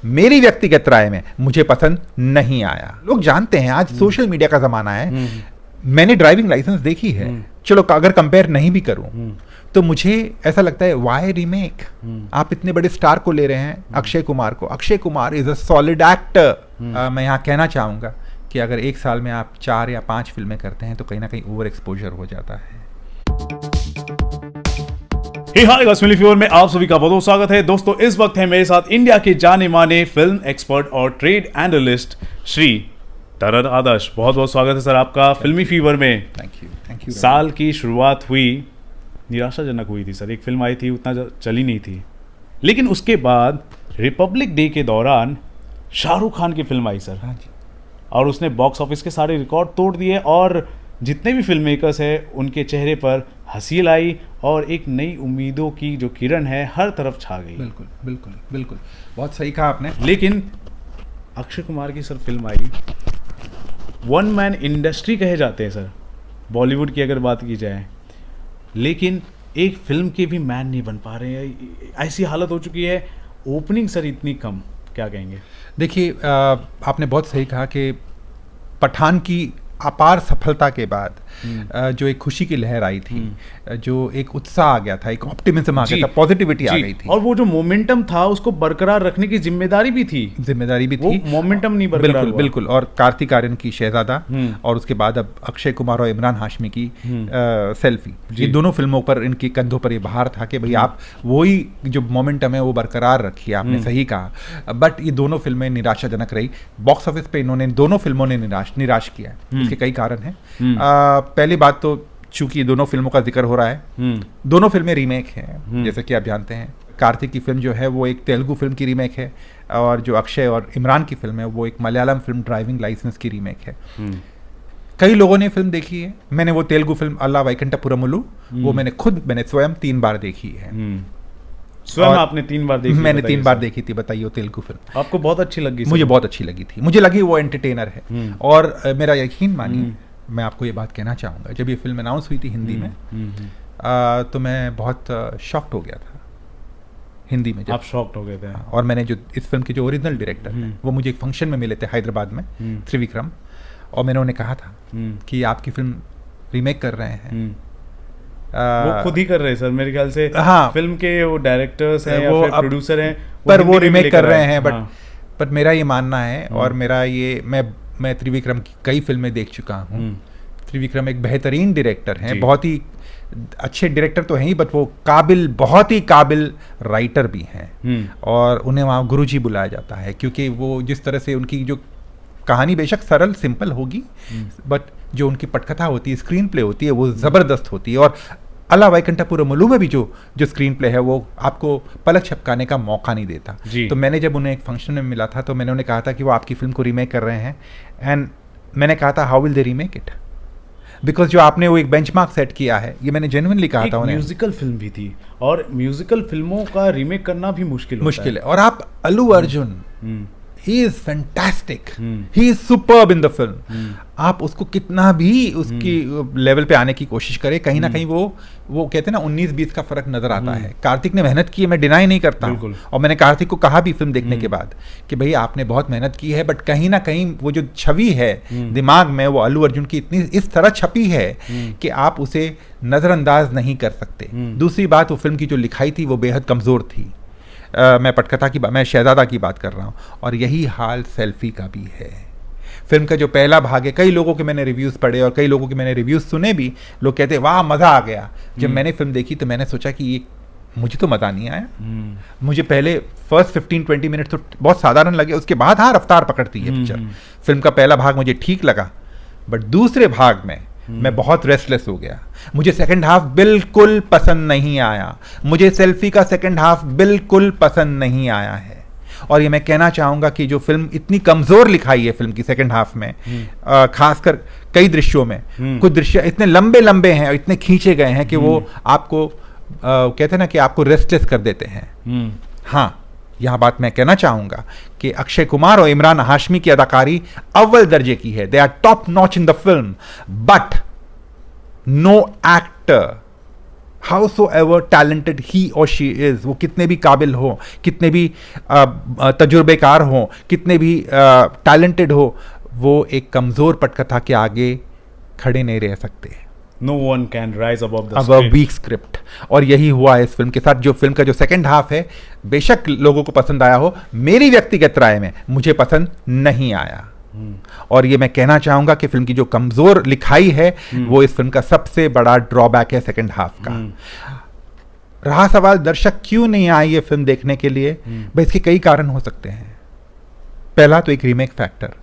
मेरी व्यक्तिगत राय में मुझे पसंद नहीं आया। लोग जानते हैं आज सोशल मीडिया का जमाना है, मैंने ड्राइविंग लाइसेंस देखी है, चलो अगर कंपेयर नहीं भी करूं तो मुझे ऐसा लगता है वाई रीमेक। आप इतने बड़े स्टार को ले रहे हैं, अक्षय कुमार को। Akshay Kumar is a solid actor. मैं यहाँ कहना चाहूंगा कि अगर एक साल में आप 4 या 5 फिल्में करते हैं तो कहीं ना कहीं ओवर एक्सपोजर हो जाता है। हाय गाइस, फिल्मी फीवर में आप सभी का बहुत बहुत स्वागत है। दोस्तों, इस वक्त है मेरे साथ इंडिया के जाने माने फिल्म एक्सपर्ट और ट्रेड एनालिस्ट श्री तरर आदर्श। बहुत बहुत स्वागत है सर आपका फिल्मी फीवर में। Thank you. साल की शुरुआत हुई, निराशाजनक हुई थी सर। एक फिल्म आई थी, उतना चली नहीं थी, लेकिन उसके बाद रिपब्लिक डे के दौरान शाहरुख खान की फिल्म आई सर, और उसने बॉक्स ऑफिस के सारे रिकॉर्ड तोड़ दिए और जितने भी फिल्म मेकर्स हैं उनके चेहरे पर हंसी लाई और एक नई उम्मीदों की जो किरण है हर तरफ छा गई। बिल्कुल बिल्कुल बिल्कुल, बहुत सही कहा आपने। लेकिन अक्षय कुमार की सर फिल्म आई, वन मैन इंडस्ट्री कहे जाते हैं सर बॉलीवुड की अगर बात की जाए, लेकिन एक फिल्म के भी मैन नहीं बन पा रहे हैं। ऐसी हालत हो चुकी है, ओपनिंग सर इतनी कम, क्या कहेंगे? देखिए, आपने बहुत सही कहा कि पठान की अपार सफलता के बाद जो एक खुशी की लहर आई थी, जो एक उत्साह आ गया था, एक ऑप्टिमिज्म आ गया था, पॉजिटिविटी आ गई थी, और वो जो मोमेंटम था उसको बरकरार रखने की जिम्मेदारी भी थी। वो मोमेंटम नहीं बरकरार बिल्कुल हुआ। बिल्कुल। और कार्तिक आर्यन की शहजादा और उसके बाद अब अक्षय कुमार और इमरान हाशमी की सेल्फी, ये दोनों फिल्मों पर इनके कंधों पर ये भार था कि भाई आप वही जो मोमेंटम है वो बरकरार रखिए। आपने सही कहा, बट ये दोनों फिल्में निराशाजनक रही। बॉक्स ऑफिस पे इन्होंने दोनों फिल्मों ने निराश किया है। इसके कई कारण हैं। पहली बात तो चूंकि दोनों फिल्मों का जिक्र हो रहा है, दोनों फिल्में रीमेक हैं, जैसे कि आप जानते हैं। कार्तिक की फिल्म जो है वो एक तेलुगु फिल्म की रीमेक है, और जो अक्षय और इमरान की फिल्म है वो एक मलयालम फिल्म ड्राइविंग लाइसेंस की रीमेक है। कई लोगों ने फिल्म देखी है। मैंने वो तेलुगु फिल्म अल्ला वैकुंठपुरमुलु वो मैंने स्वयं 3 बार देखी है। स्वयं आपने 3 बार देखी? मैंने 3 बार देखी थी। बताइए, वो तेलुगु फिल्म आपको बहुत अच्छी लगी? मुझे बहुत अच्छी लगी थी। मुझे लगी वो एंटरटेनर है। और मेरा यकीन मानिए, मैं आपको ये बात कहना चाहूँगा, जब ये फिल्म अनाउंस हुई थी हिंदी में तो मैं बहुत शॉक्ड हो गया था हिंदी में। आप शॉक्ड हो गए थे? और मैंने जो इस फिल्म के जो ओरिजिनल डायरेक्टर हैं वो मुझे एक फंक्शन में मिले थे हैदराबाद में, त्रिविक्रम, और मैंने उन्हें कहा था कि आपकी फिल्म रीमेक कर रहे हैं। वो खुद ही कर रहे हैं सर मेरे ख्याल से। हाँ, फिल्म के वो डायरेक्टर्स हैं या फिर प्रोड्यूसर हैं, पर वो रीमेक कर रहे हैं। बट मेरा ये मानना है, और मेरा ये मैं त्रिविक्रम की कई फिल्में देख चुका हूँ। त्रिविक्रम एक बेहतरीन डायरेक्टर हैं, बहुत ही अच्छे डायरेक्टर तो हैं ही, बट वो बहुत ही काबिल राइटर भी हैं। और उन्हें वहाँ गुरुजी बुलाया जाता है, क्योंकि वो जिस तरह से उनकी जो कहानी बेशक सरल सिंपल होगी, बट जो उनकी पटकथा होती है, स्क्रीन प्ले होती है, वो ज़बरदस्त होती है। और अल्ला वैकुंठपुरमुलु में भी जो स्क्रीन प्ले है वो आपको पलक झपकाने का मौका नहीं देता। तो मैंने जब उन्हें एक फंक्शन में मिला था तो मैंने उन्हें कहा था कि वो आपकी फिल्म को रीमेक कर रहे हैं, एंड मैंने कहा था how will they remake it, because जो आपने वो एक बेंचमार्क सेट किया है, ये मैंने जेन्युइनली कहा था उन्हें। म्यूजिकल फिल्म भी थी, और म्यूजिकल फिल्मों का रीमेक करना भी मुश्किल है। और आप Allu Arjun, he is fantastic, he is superb in the film। आप उसको कितना भी उसकी लेवल पे आने की कोशिश करें, कहीं ना कहीं वो कहते हैं ना 19-20 का फर्क नजर आता है। कार्तिक ने मेहनत की है, मैं डिनाई नहीं करता हूँ, और मैंने कार्तिक को कहा भी फिल्म देखने के बाद कि भाई आपने बहुत मेहनत की है, बट कहीं ना कहीं वो जो छवि है दिमाग में, वो अल्लू अर्जुन की इतनी इस तरह छपी है कि आप उसे नजरअंदाज नहीं कर सकते। दूसरी बात, वो फिल्म की जो लिखाई थी वो बेहद कमजोर थी। मैं शहजादा की बात कर रहा हूँ, और यही हाल सेल्फी का भी है। फिल्म का जो पहला भाग है, कई लोगों के मैंने रिव्यूज़ पढ़े और कई लोगों के मैंने रिव्यूज़ सुने भी, लोग कहते हैं वाह मज़ा आ गया। जब मैंने फिल्म देखी तो मैंने सोचा कि ये मुझे तो मज़ा नहीं आया। मुझे पहले फर्स्ट 15-20 मिनट तो बहुत साधारण लगे, उसके बाद हाँ रफ्तार पकड़ती है पिक्चर। फिल्म का पहला भाग मुझे ठीक लगा, बट दूसरे भाग में मैं बहुत रेस्टलेस हो गया। मुझे सेकंड हाफ बिल्कुल पसंद नहीं आया। मुझे सेल्फी का सेकंड हाफ बिल्कुल पसंद नहीं आया है। और ये मैं कहना चाहूँगा कि जो फिल्म इतनी कमज़ोर लिखाई है फिल्म की सेकंड हाफ में, खासकर कई दृश्यों में, कुछ दृश्य इतने लंबे लंबे हैं और इतने खींचे गए हैं कि वो आपको कहते हैं ना कि आपको रेस्टलेस कर देते हैं। हाँ, यह बात मैं कहना चाहूँगा कि अक्षय कुमार और इमरान हाशमी की अदाकारी अव्वल दर्जे की है। They are top notch in the film, but no actor how so ever talented he or she is, वो कितने भी काबिल हो, कितने भी तजुर्बेकार हो, कितने भी टैलेंटेड हो, वो एक कमज़ोर पटकथा के आगे खड़े नहीं रह सकते। No one can rise above the अब script. वीक स्क्रिप्ट, और यही हुआ है इस फिल्म के साथ। जो फिल्म का जो सेकंड हाफ है, बेशक लोगों को पसंद आया हो, मेरी व्यक्तिगत राय में मुझे पसंद नहीं आया। और ये मैं कहना चाहूंगा कि फिल्म की जो कमजोर लिखाई है वो इस फिल्म का सबसे बड़ा ड्रॉबैक है सेकंड हाफ का। रहा सवाल दर्शक क्यों नहीं आए ये फिल्म देखने के लिए, भाई इसके कई कारण हो सकते हैं। पहला तो एक रीमेक फैक्टर।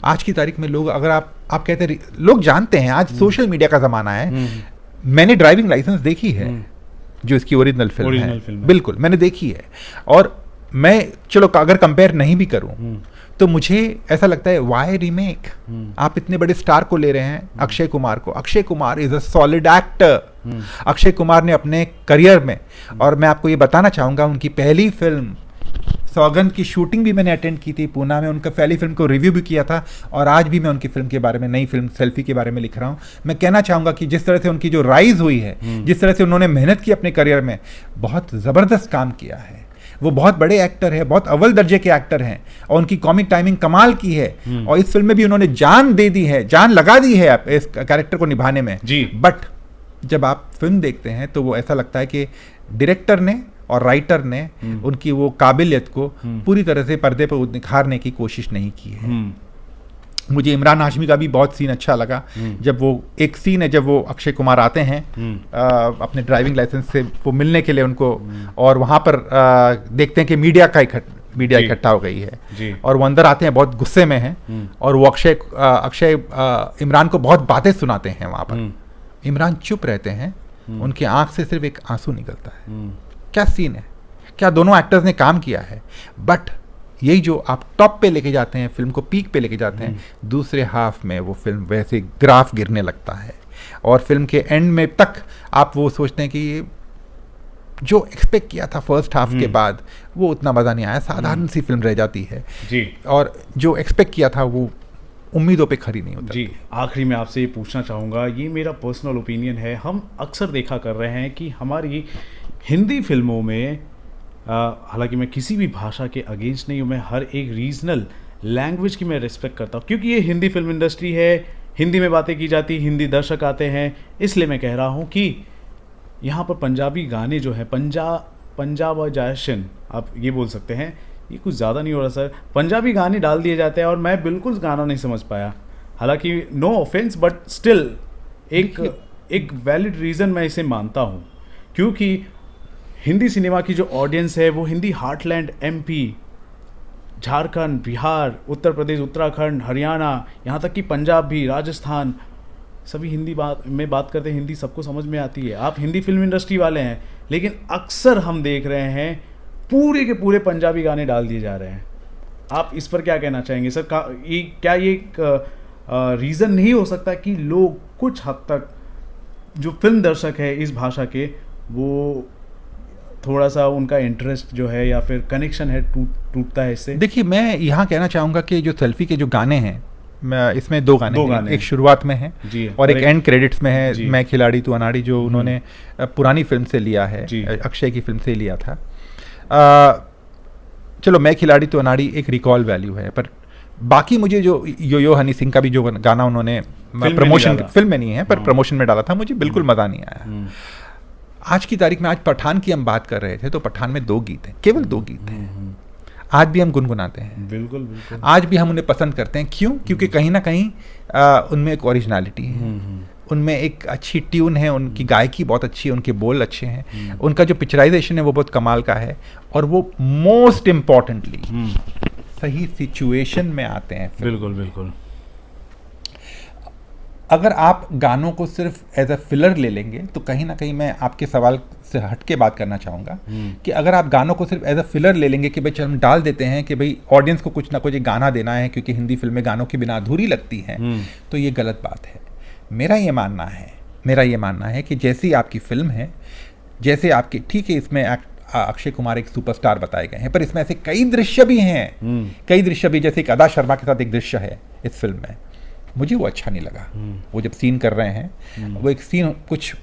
आज की तारीख में लोग, अगर आप कहते हैं, लोग जानते हैं आज सोशल मीडिया का जमाना है। मैंने ड्राइविंग लाइसेंस देखी है, जो इसकी ओरिजिनल फिल्म है, बिल्कुल मैंने देखी है। और मैं चलो अगर कंपेयर नहीं भी करूं तो मुझे ऐसा लगता है वाई रीमेक, आप इतने बड़े स्टार को ले रहे हैं, अक्षय कुमार को। Akshay Kumar is a solid actor. Akshay Kumar ने अपने करियर में, और मैं आपको ये बताना चाहूंगा, उनकी पहली फिल्म सौगंध की शूटिंग भी मैंने अटेंड की थी पूना में, उनका पहली फिल्म को रिव्यू भी किया था, और आज भी मैं उनकी फिल्म के बारे में, नई फिल्म सेल्फी के बारे में लिख रहा हूँ। मैं कहना चाहूँगा कि जिस तरह से उनकी जो राइज हुई है, जिस तरह से उन्होंने मेहनत की अपने करियर में, बहुत ज़बरदस्त काम किया है। वो बहुत बड़े एक्टर है, बहुत अव्वल दर्जे के एक्टर हैं, और उनकी कॉमिक टाइमिंग कमाल की है। और इस फिल्म में भी उन्होंने जान दे दी है, जान लगा दी है इस कैरेक्टर को निभाने में जी। बट जब आप फिल्म देखते हैं तो वो ऐसा लगता है कि डायरेक्टर ने और राइटर ने उनकी वो काबिलियत को पूरी तरह से पर्दे पर निखारने की कोशिश नहीं की है। मुझे इमरान हाशमी का भी बहुत सीन अच्छा लगा। जब वो एक सीन है, जब वो अक्षय कुमार आते हैं अपने ड्राइविंग लाइसेंस से वो मिलने के लिए उनको, और वहाँ पर देखते हैं कि मीडिया इकट्ठा हो गई है जी। और वो अंदर आते हैं, बहुत गुस्से में हैं, और वो अक्षय इमरान को बहुत बातें सुनाते हैं वहाँ पर। इमरान चुप रहते हैं, उनकी आंख से सिर्फ एक आंसू निकलता है। क्या सीन है, क्या दोनों एक्टर्स ने काम किया है। बट यही जो आप टॉप पे लेके जाते हैं, फिल्म को पीक पे लेके जाते हैं, दूसरे हाफ में वो फिल्म वैसे ग्राफ गिरने लगता है, और फिल्म के एंड में तक आप वो सोचते हैं कि ये जो एक्सपेक्ट किया था फर्स्ट हाफ के बाद, वो उतना मज़ा नहीं आया, साधारण सी फिल्म रह जाती है जी। और जो एक्सपेक्ट किया था वो उम्मीदों पे खरी नहीं होता जी। आखिरी में आपसे ये पूछना चाहूँगा, ये मेरा पर्सनल ओपिनियन है, हम अक्सर देखा कर रहे हैं कि हमारी हिंदी फिल्मों में, हालांकि मैं किसी भी भाषा के अगेंस्ट नहीं हूँ, मैं हर एक रीजनल लैंग्वेज की मैं रिस्पेक्ट करता हूँ, क्योंकि ये हिंदी फिल्म इंडस्ट्री है, हिंदी में बातें की जाती, हिंदी दर्शक आते हैं। इसलिए मैं कह रहा हूँ कि यहाँ पर पंजाबी गाने जो है, पंजाब और जैशन आप ये बोल सकते हैं, ये कुछ ज़्यादा नहीं हो रहा सर, पंजाबी गाने डाल दिए जाते हैं और मैं बिल्कुल गाना नहीं समझ पाया। हालांकि नो ऑफेंस, बट स्टिल एक वैलिड रीज़न मैं इसे मानता हूँ, क्योंकि हिंदी सिनेमा की जो ऑडियंस है वो हिंदी हार्टलैंड, एमपी, झारखंड, बिहार, उत्तर प्रदेश, उत्तराखंड, हरियाणा, यहाँ तक कि पंजाब भी, राजस्थान, सभी हिंदी में बात करते हैं, हिंदी सबको समझ में आती है। आप हिंदी फिल्म इंडस्ट्री वाले हैं, लेकिन अक्सर हम देख रहे हैं पूरे के पूरे पंजाबी गाने डाल दिए जा रहे हैं। आप इस पर क्या कहना चाहेंगे सर? क्या ये रीज़न नहीं हो सकता कि लोग कुछ हद तक, जो फिल्म दर्शक है इस भाषा के, वो थोड़ा सा उनका इंटरेस्ट जो है या फिर कनेक्शन है टूटता है इससे? देखिए, मैं यहाँ कहना चाहूँगा कि जो सेल्फी के जो गाने हैं, इसमें दो गाने एक शुरुआत में है और एक एंड क्रेडिट्स में है, मैं खिलाड़ी तू अनाड़ी, जो उन्होंने पुरानी फिल्म से लिया है, अक्षय की फिल्म से लिया था। चलो, मैं खिलाड़ी तू अनाड़ी एक रिकॉल वैल्यू है, पर बाकी मुझे जो यो हनी सिंह का भी जो गाना उन्होंने प्रमोशन फिल्म में नहीं है पर प्रमोशन में डाला था, मुझे बिल्कुल मज़ा नहीं आया। आज की तारीख में, आज पठान की हम बात कर रहे थे, तो पठान में 2 गीत हैं, केवल 2 गीत हैं। आज भी हम गुनगुनाते हैं, बिल्कुल। आज भी हम उन्हें पसंद करते हैं। क्यों? क्योंकि कहीं ना कहीं उनमें एक ओरिजिनलिटी है, उनमें एक अच्छी ट्यून है, उनकी गायकी बहुत अच्छी है, उनके बोल अच्छे हैं, उनका जो पिक्चराइजेशन है वो बहुत कमाल का है, और वो मोस्ट इम्पॉर्टेंटली सही सिचुएशन में आते हैं। बिल्कुल। अगर आप गानों को सिर्फ एज अ फिलर ले लेंगे, तो कहीं ना कहीं मैं आपके सवाल से हट के बात करना चाहूँगा कि अगर आप गानों को सिर्फ एज अ फिलर ले लेंगे कि भाई चल हम डाल देते हैं कि भाई ऑडियंस को कुछ ना कुछ गाना देना है, क्योंकि हिंदी फिल्में गानों के बिना अधूरी लगती हैं, तो ये गलत बात है। मेरा ये मानना है कि जैसी आपकी फिल्म है, जैसे आपकी, ठीक है, इसमें अक्षय कुमार एक सुपरस्टार बताए गए हैं, पर इसमें ऐसे कई दृश्य भी हैं, जैसे एक अदा शर्मा के साथ एक दृश्य है इस फिल्म में, मुझे वो अच्छा नहीं लगा। वो जब सीन कर रहे हैं, वो एक सीन, कुछ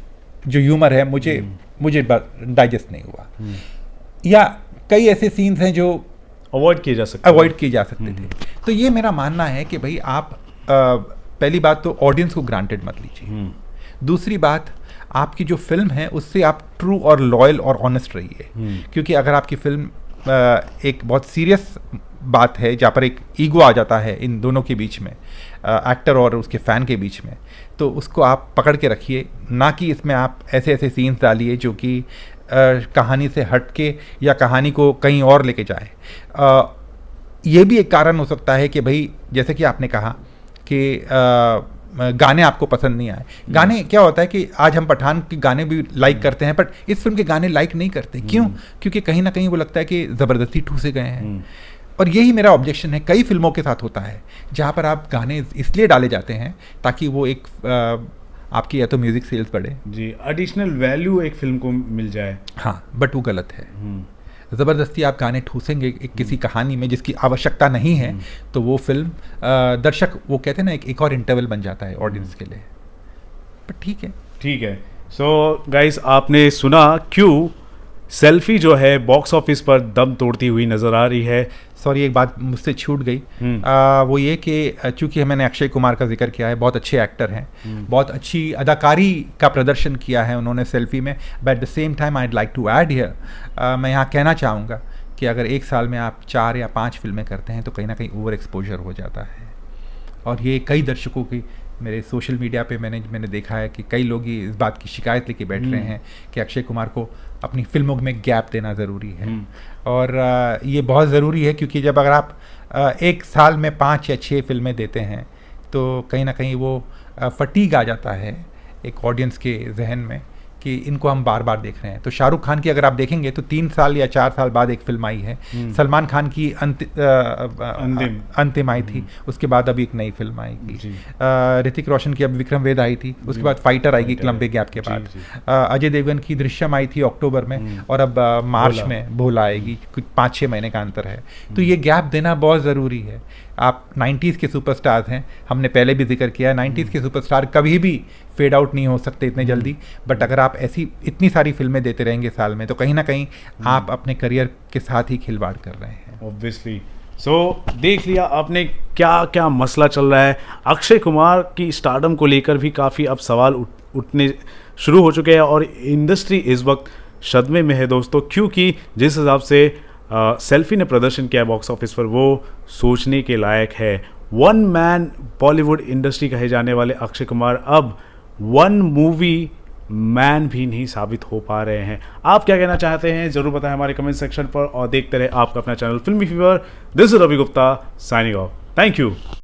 जो ह्यूमर है, मुझे मुझे डाइजेस्ट नहीं हुआ, या कई ऐसे सीन्स हैं जो अवॉइड किए जा सकते थे। तो ये मेरा मानना है कि भाई आप पहली बात तो ऑडियंस को ग्रांटेड मत लीजिए, दूसरी बात आपकी जो फिल्म है उससे आप ट्रू और लॉयल और ऑनेस्ट रहिए, क्योंकि अगर आपकी फिल्म एक बहुत सीरियस बात है जहाँ पर एक ईगो आ जाता है इन दोनों के बीच में, एक्टर और उसके फ़ैन के बीच में, तो उसको आप पकड़ के रखिए, ना कि इसमें आप ऐसे ऐसे सीन्स डालिए जो कि कहानी से हट के या कहानी को कहीं और लेके जाए। ये भी एक कारण हो सकता है कि भाई जैसे कि आपने कहा कि गाने आपको पसंद नहीं आए। गाने क्या होता है कि आज हम पठान के गाने भी लाइक करते हैं, बट इस फिल्म के गाने लाइक नहीं करते। क्यों? क्योंकि कहीं ना कहीं वो लगता है कि ज़बरदस्ती ठूसे गए हैं। और यही मेरा ऑब्जेक्शन है, कई फिल्मों के साथ होता है जहाँ पर आप गाने इसलिए डाले जाते हैं ताकि वो एक आपकी या तो म्यूजिक सेल्स बढ़े जी, एडिशनल वैल्यू एक फिल्म को मिल जाए। हाँ, बट वो गलत है। ज़बरदस्ती आप गाने ठूसेंगे एक किसी कहानी में जिसकी आवश्यकता नहीं है, तो वो फिल्म दर्शक, वो कहते हैं ना, एक और इंटरवल बन जाता है ऑडियंस के लिए। बट ठीक है। सो गाइस, आपने सुना क्यों सेल्फी जो है बॉक्स ऑफिस पर दम तोड़ती हुई नजर आ रही है। सॉरी, एक बात मुझसे छूट गई, वो ये कि चूंकि मैंने अक्षय कुमार का जिक्र किया है, बहुत अच्छे एक्टर हैं, बहुत अच्छी अदाकारी का प्रदर्शन किया है उन्होंने सेल्फी में, but at the same time I like to add here, मैं यहाँ कहना चाहूँगा कि अगर एक साल में आप 4 या 5 फिल्में करते हैं तो कहीं ना कहीं ओवर एक्सपोजर हो जाता है। और ये कई दर्शकों की, मेरे सोशल मीडिया पे मैंने देखा है कि कई लोग इस बात की शिकायत लेके बैठ रहे हैं कि अक्षय कुमार को अपनी फिल्मों में गैप देना ज़रूरी है। और ये बहुत ज़रूरी है, क्योंकि जब अगर आप एक साल में 5 या 6 फिल्में देते हैं तो कहीं ना कहीं वो फटीग आ जाता है एक ऑडियंस के जहन में कि इनको हम बार बार देख रहे हैं। तो शाहरुख खान की अगर आप देखेंगे तो 3 साल या 4 साल बाद एक फिल्म आई है, सलमान खान की अंतिम आई थी, उसके बाद अभी एक नई फिल्म आएगी, ऋतिक रोशन की अब विक्रम वेद आई थी, उसके बाद फाइटर आएगी एक लंबे गैप के बाद, अजय देवगन की दृश्यम आई थी अक्टूबर में, और अब मार्च में भोला आएगी, कुछ 5-6 महीने का अंतर है। तो ये गैप देना बहुत ज़रूरी है। आप 90s के सुपरस्टार्स हैं, हमने पहले भी जिक्र किया है, 90s के सुपरस्टार कभी भी फेड आउट नहीं हो सकते इतने जल्दी, बट अगर आप ऐसी इतनी सारी फिल्में देते रहेंगे साल में तो कहीं ना कहीं आप अपने करियर के साथ ही खिलवाड़ कर रहे हैं। ऑब्वियसली। सो देख लिया आपने क्या क्या मसला चल रहा है। अक्षय कुमार की स्टारडम को लेकर भी काफ़ी अब सवाल उठने शुरू हो चुके हैं और इंडस्ट्री इस वक्त सदमे में है दोस्तों, क्योंकि जिस हिसाब से सेल्फी ने प्रदर्शन किया है बॉक्स ऑफिस पर वो सोचने के लायक है। वन मैन बॉलीवुड इंडस्ट्री कहे जाने वाले अक्षय कुमार अब वन मूवी मैन भी नहीं साबित हो पा रहे हैं। आप क्या कहना चाहते हैं जरूर बताएं हमारे कमेंट सेक्शन पर, और देखते रहे आपका अपना channel Filmy fever. This is Ravi Gupta signing off. Thank you.